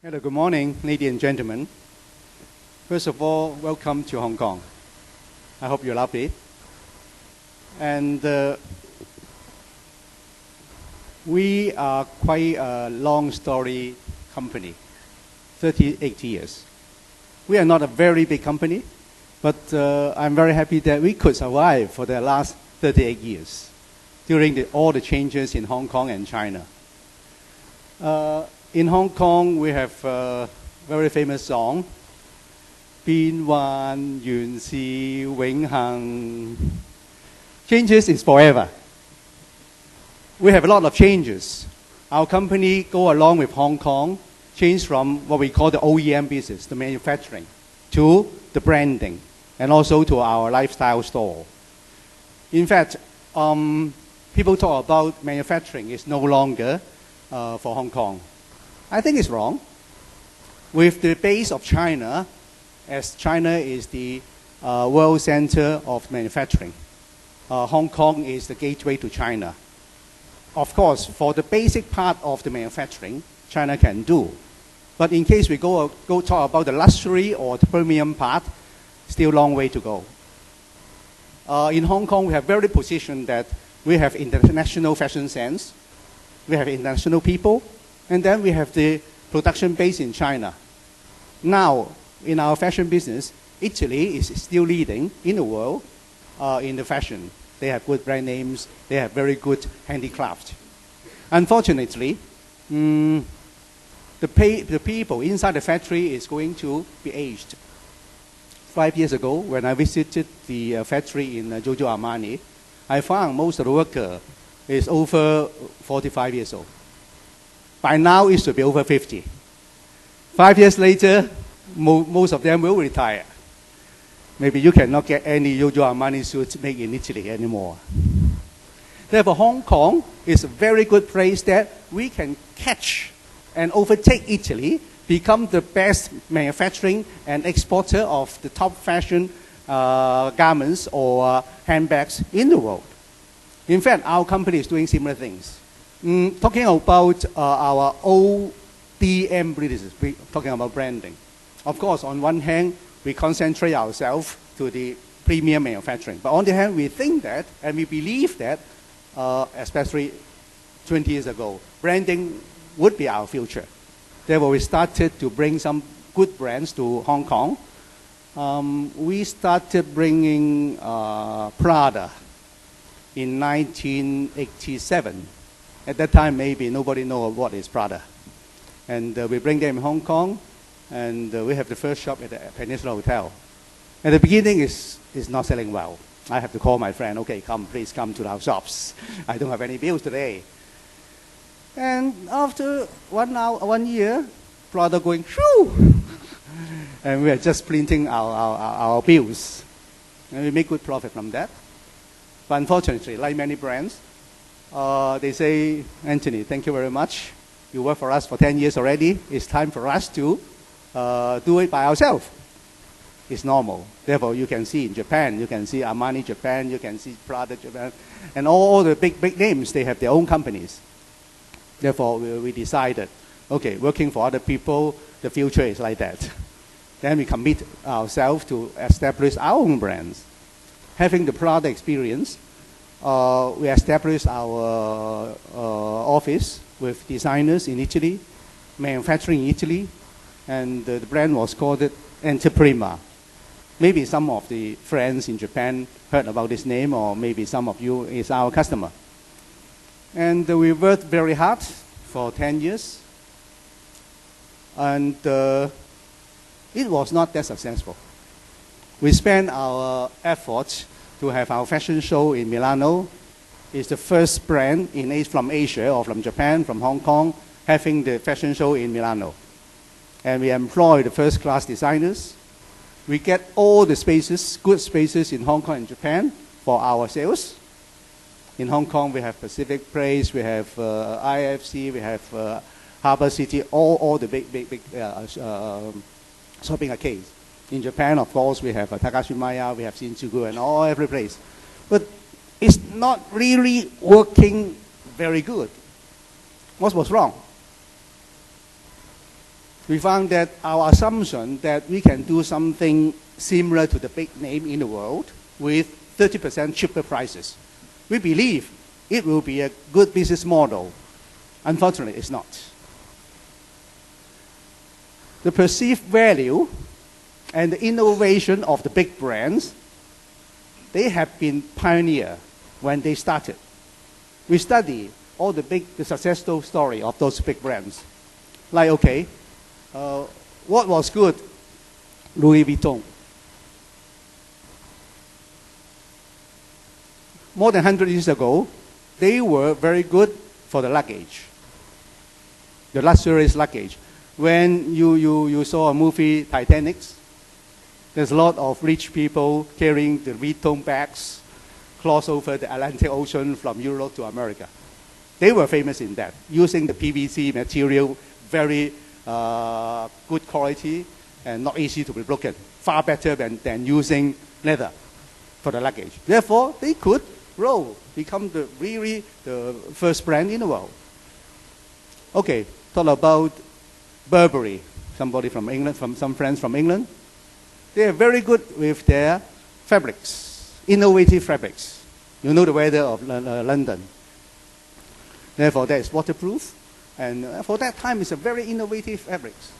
Hello, good morning, ladies and gentlemen. First of all, welcome to Hong Kong. I hope you love it. And we are quite a long story company, 38 years. We are not a very big company, but I'm very happy that we could survive for the last 38 years during all the changes in Hong Kong and China. In Hong Kong, we have a very famous song, 變幻原是永恆. Changes is forever. We have a lot of changes. Our company go along with Hong Kong, change from what we call the OEM business, the manufacturing, to the branding, and also to our lifestyle store. In fact, people talk about manufacturing is no longer for Hong Kong. I think it's wrong. With the base of China, as China is the world center of manufacturing, Hong Kong is the gateway to China. Of course, for the basic part of the manufacturing, China can do. But in case we go talk about the luxury or the premium part, still a long way to go. In Hong Kong, we have very positioned that we have international fashion sense, we have international people, and then we have the production base in China. Now, in our fashion business, Italy is still leading in the world in the fashion. They have good brand names, they have very good handicraft. Unfortunately, the people inside the factory is going to be aged. 5 years ago, when I visited the factory in Giorgio Armani, I found most of the worker is over 45 years old. By now, it should be over 50. 5 years later, most of them will retire. Maybe you cannot get any Giorgio Armani suits made in Italy anymore. Therefore, Hong Kong is a very good place that we can catch and overtake Italy, become the best manufacturing and exporter of the top fashion garments or handbags in the world. In fact, our company is doing similar things. Talking about our ODM business, talking about branding. Of course, on one hand, we concentrate ourselves to the premium manufacturing. But on the other hand, we think that, and we believe that, especially 20 years ago, branding would be our future. Therefore, we started to bring some good brands to Hong Kong. We started bringing Prada in 1987. At that time, maybe nobody knows what is Prada. And we bring them in Hong Kong, and we have the first shop at the Peninsula Hotel. At the beginning, it's not selling well. I have to call my friend, okay, please come to our shops. I don't have any bills today. And after 1 year, Prada going, shoo! And we are just printing our bills. And we make good profit from that. But unfortunately, like many brands, they say, Anthony, thank you very much. You work for us for 10 years already. It's time for us to do it by ourselves. It's normal. Therefore, you can see in Japan, you can see Armani Japan, you can see Prada Japan, and all the big names, they have their own companies. Therefore, we decided, okay, working for other people, the future is like that. Then we commit ourselves to establish our own brands. Having the product experience, we established our office with designers in Italy, manufacturing in Italy, and the brand was called Anteprima. Maybe some of the friends in Japan heard about this name, or maybe some of you is our customer. And we worked very hard for 10 years, and it was not that successful. We spent our efforts to have our fashion show in Milano. It's the first brand from Asia or from Japan, from Hong Kong, having the fashion show in Milano. And we employ the first-class designers. We get all the spaces, good spaces in Hong Kong and Japan for our sales. In Hong Kong, we have Pacific Place, we have IFC, we have Harbour City, all the big shopping arcades. In Japan, of course, we have Takashimaya, we have Shinjuku, and every place. But it's not really working very good. What was wrong? we found that our assumption that we can do something similar to the big name in the world with 30% cheaper prices. We believe it will be a good business model. Unfortunately, it's not. The perceived value and the innovation of the big brands, they have been pioneer when they started. We study all the success story of those big brands. Like, okay, what was good? Louis Vuitton. More than 100 years ago, they were very good for the luggage, the luxurious luggage. When you saw a movie, Titanic, there's a lot of rich people carrying the Vuitton bags cross over the Atlantic Ocean from Europe to America. They were famous in that, using the PVC material, very good quality and not easy to be broken, far better than using leather for the luggage. Therefore, they could grow, become the first brand in the world. Okay, talk about Burberry. Somebody from England, some friends from England. They are very good with their fabrics, innovative fabrics. You know the weather of London. Therefore, that is waterproof. And for that time, it's a very innovative fabrics.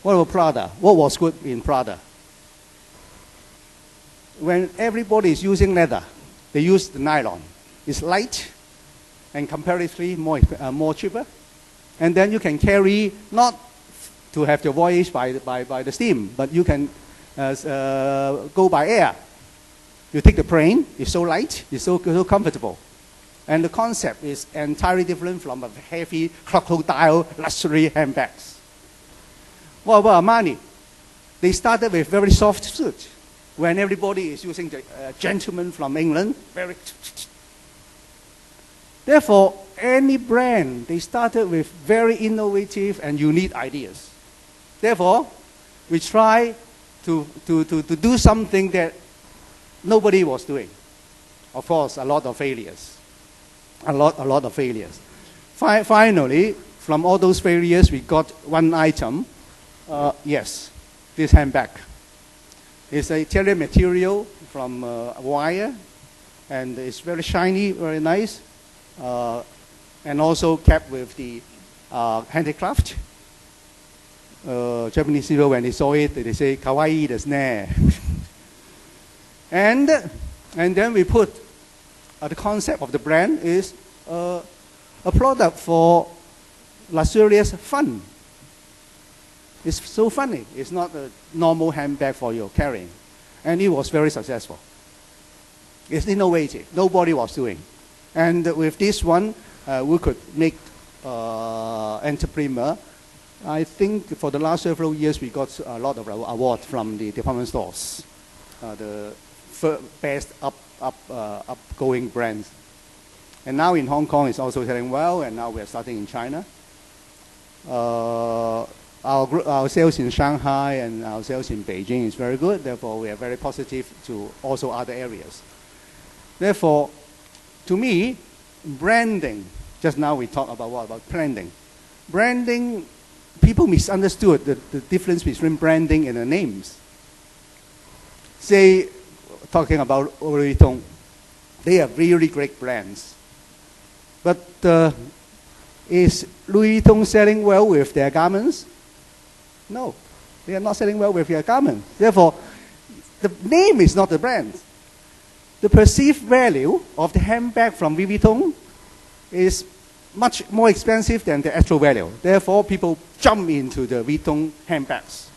What about Prada? What was good in Prada? When everybody is using leather, they use the nylon. It's light and comparatively more cheaper. And then you can carry, not to have the voyage by the steam, but you can go by air. You take the plane, it's so light, it's so comfortable. And the concept is entirely different from a heavy crocodile luxury handbags. What about Armani? They started with very soft suit. When everybody is using the gentleman from England, very. Therefore, any brand, they started with very innovative and unique ideas. Therefore, we try to do something that nobody was doing. Of course, a lot of failures. A lot of failures. Finally, from all those failures, we got one item. Yes, this handbag. It's a Italian material from wire, and it's very shiny, very nice, and also kept with the handicraft. Japanese people, when they saw it, they say, "Kawaii desu ne." And then we put the concept of the brand is a product for luxurious fun. It's so funny. It's not a normal handbag for your carrying. And it was very successful. It's innovative. Nobody was doing. And with this one, we could make Anteprima. I think for the last several years, we got a lot of awards from the department stores. The best upgoing brands. And now in Hong Kong, it's also selling well, and now we're starting in China. Our sales in Shanghai and our sales in Beijing is very good. Therefore, we are very positive to also other areas. Therefore, to me, branding, just now we talked about what about branding. Branding, people misunderstood the difference between branding and the names. Say, talking about Louis Vuitton, they are really great brands. But is Louis Vuitton selling well with their garments? No, they are not selling well with their garments. Therefore, the name is not the brand. The perceived value of the handbag from Louis Vuitton is much more expensive than the actual value. Therefore, people jump into the Vuitton handbags.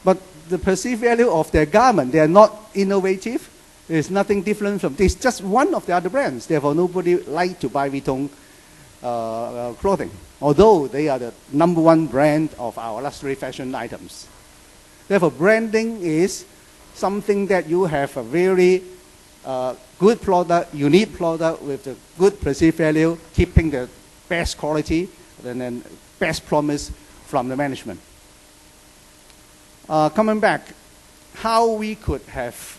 But the perceived value of their garment, they are not innovative. There's nothing different from this. Just one of the other brands. Therefore, nobody likes to buy Vuitton clothing, although they are the #1 brand of our luxury fashion items. Therefore, branding is something that you have a very good product, unique product with the good perceived value, keeping the best quality and then best promise from the management. Coming back, how we could have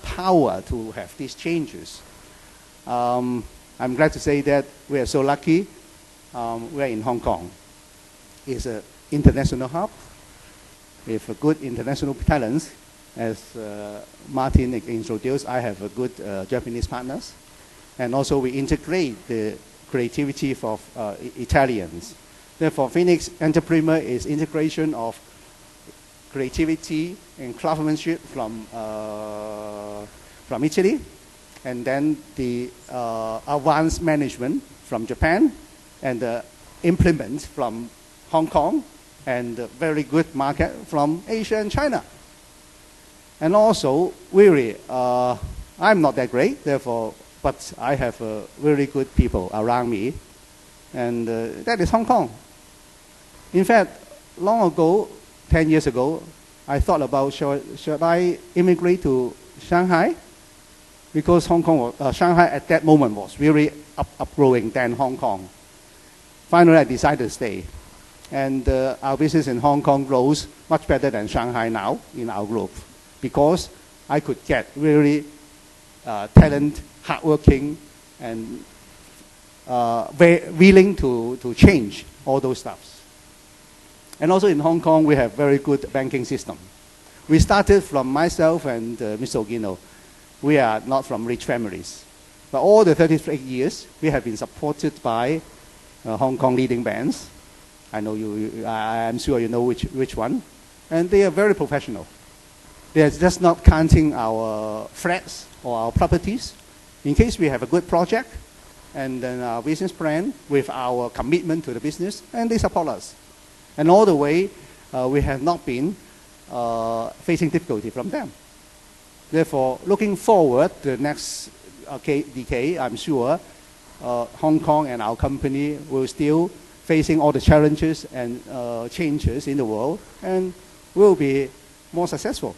power to have these changes. I'm glad to say that we are so lucky. We are in Hong Kong. It's an international hub with a good international talents. As Martin introduced, I have a good Japanese partners. And also we integrate the creativity of Italians. Therefore, Fenix Anteprima is integration of creativity and craftsmanship from Italy, and then the advanced management from Japan, and the implement from Hong Kong, and a very good market from Asia and China. And also, really, I'm not that great, therefore, but I have very good people around me, and that is Hong Kong. In fact, long ago, 10 years ago, I thought about should I immigrate to Shanghai? Because Shanghai at that moment was really upgrowing than Hong Kong. Finally, I decided to stay. And our business in Hong Kong grows much better than Shanghai now in our group, because I could get really talent, hardworking, and very willing to change all those stuffs. And also in Hong Kong, we have very good banking system. We started from myself and Mr. Ogino. We are not from rich families. But all the 33 years, we have been supported by Hong Kong leading banks. I know I'm sure you know which one. And they are very professional. They are just not counting our flats or our properties. In case we have a good project, and then our business plan with our commitment to the business, and they support us. And all the way, we have not been facing difficulty from them. Therefore, looking forward to the next decade, I'm sure Hong Kong and our company will still facing all the challenges and changes in the world, and will be more successful.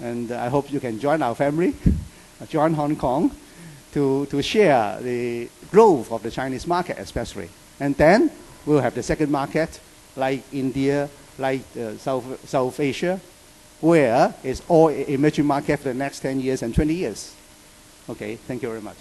And I hope you can join our family, join Hong Kong, to share the growth of the Chinese market especially. And then we'll have the second market, like India, like South Asia, where it's all emerging market for the next 10 years and 20 years. Okay, thank you very much.